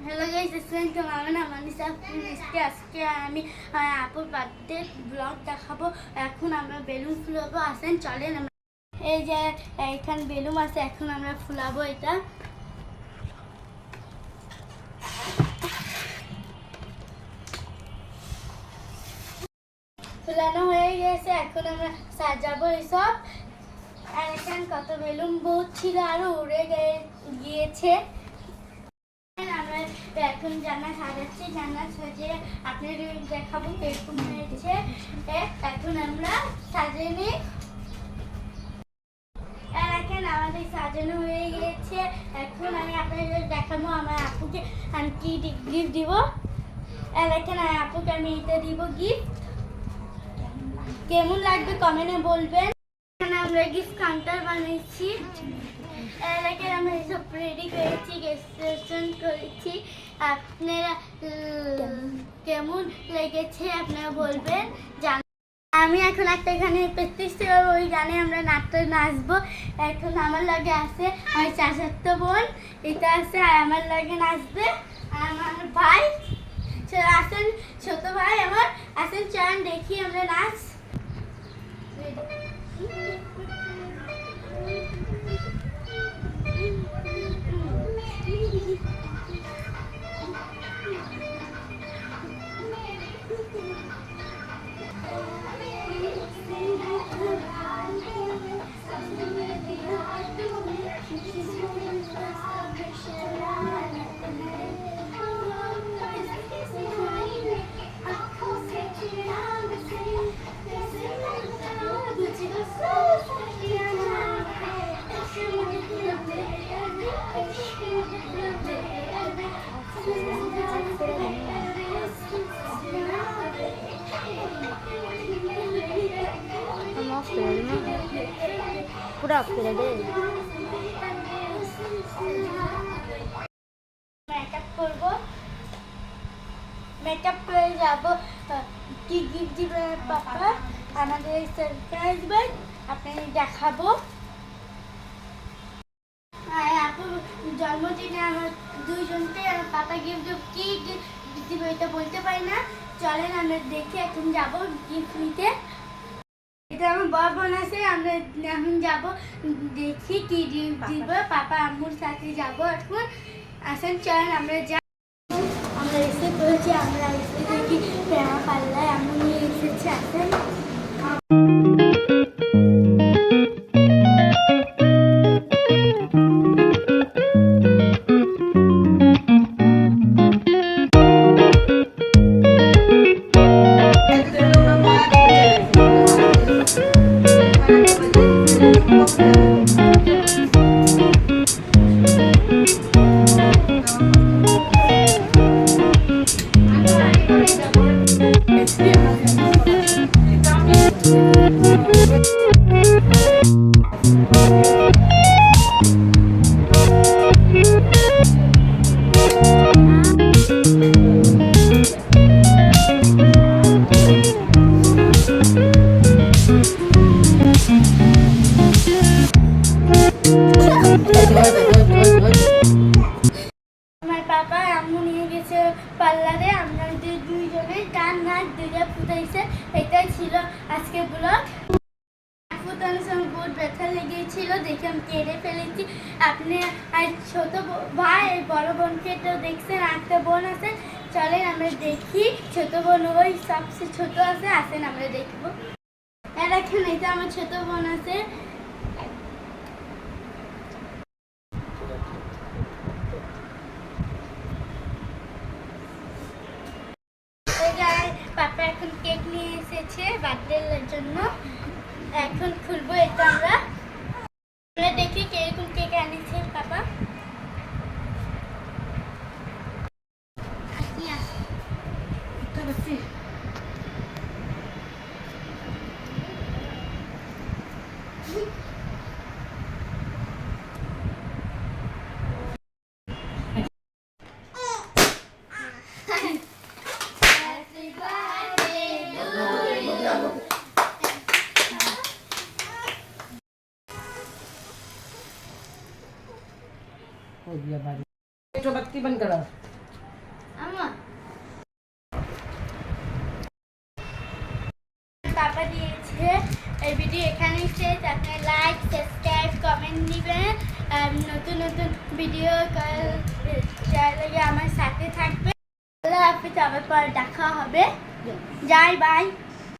Hello guys, আসসালামু আলাইকুম। আমার নাম আনিসা মিষ্টি। আজকে আমি আপুর বার্থডে ব্লগ দেখাবো। এখন আমরা বেলুন ফুলাবো। আসেন চলেন। এই যে এখানে বেলুন আছে, এখন আমরা ফুলাবো। এটা ফুলানো হয়ে গেছে, এখন আমরা সাজাবো এইসব। আর এখানে কত বেলুন বহুত ছিল, আরো উড়ে গিয়েছে। আমরা এখন জান্না সাজাচ্ছি, জান্না সাজিয়ে আপনাদের দেখাবো এরকম হয়েছে। এখন আমরা সাজিয়ে নিই। আর এখন আমাদের সাজানো হয়ে গেছে। এখন আমি আপনাদের দেখাবো আমার আপুকে আমি কি গিফট দিব। আর এখন আপুকে আমি এটা দিব গিফট। কেমন লাগবে কমেন্টে বলবেন। আমরা গিফট কাউন্টার বানিয়েছি। এলাকায় আমরা সব রেডি করেছি, রেজিস্ট্রেশন করেছি। আপনারা কেমন লেগেছে আপনারা বলবেন। আমি এখন একটা গানে প্র্যাকটিস করব, ওই গানে আমরা নাচবো। এখন আমার লাগে আছে আমার চাচাতো বোন, এটা আছে আর আমার লাগে নাচবে আমার ভাই আসেন, ছোট ভাই আমার আসেন, চান দেখি আমরা নাচ। पूरा मेकअप করব, মেকআপ করে যাব। কি গিফট দিবে পাপা আমাদের সারপ্রাইজ বাই আপনাদের দেখাবো। আপুর জন্মদিনে আমার দুইজনকে পাপা গিফট কি গিফট দিবে এটা বলতে পারি না। চলেন আমরা দেখে এখন যাবো গিফট নিতে। এটা আমার বড় বোন আছে, আমরা এখন যাবো দেখি কি গিফট দিব। পাপা আম্মুর সাথে যাবো এখন। আসেন চলেন আমরা যাই। আমরা এসে পড়েছি, আমরা এসে দেখি প্রেমা পাল্লায় আম্মু নিয়ে এসেছে। আসেন পাপা আম্মু নিয়ে গেছে পার্লারে। আমরা দুইজনে গান নাচ দুইটা ফুটাইছে। এটাই ছিল আজকে ব্লগ। ফুটানোর সময় বহুত ব্যথা লেগেছিল, দেখে আমি কেটে ফেলেছি। আপনি আর ছোট ভাই বড় বোনকে তো দেখছেন, একটা বোন আছে। চলেন আমরা দেখি ছোট বোন ওই সবচেয়ে ছোট আছে। আসেন আমরা দেখবো। এখন এটা আমার ছোট বোন আছে। পাপা এখন কেক নিয়ে এসেছে বার্থডের জন্য। এখন খুলবো এটা আমরা দেখি কিরকম কেক এনেছে পাপা। हो गया भाई, बत्ती बंद करो। আমার পাপা দিয়েছে। এই ভিডিও এখানেই শেষ। আপনার লাইক, সাবস্ক্রাইব, কমেন্ট দিবেন। নতুন নতুন ভিডিও চাইলে আমার সাথে থাকবে। আল্লাহ হাফিজ, আবার পরে দেখা হবে। যাই, বাই।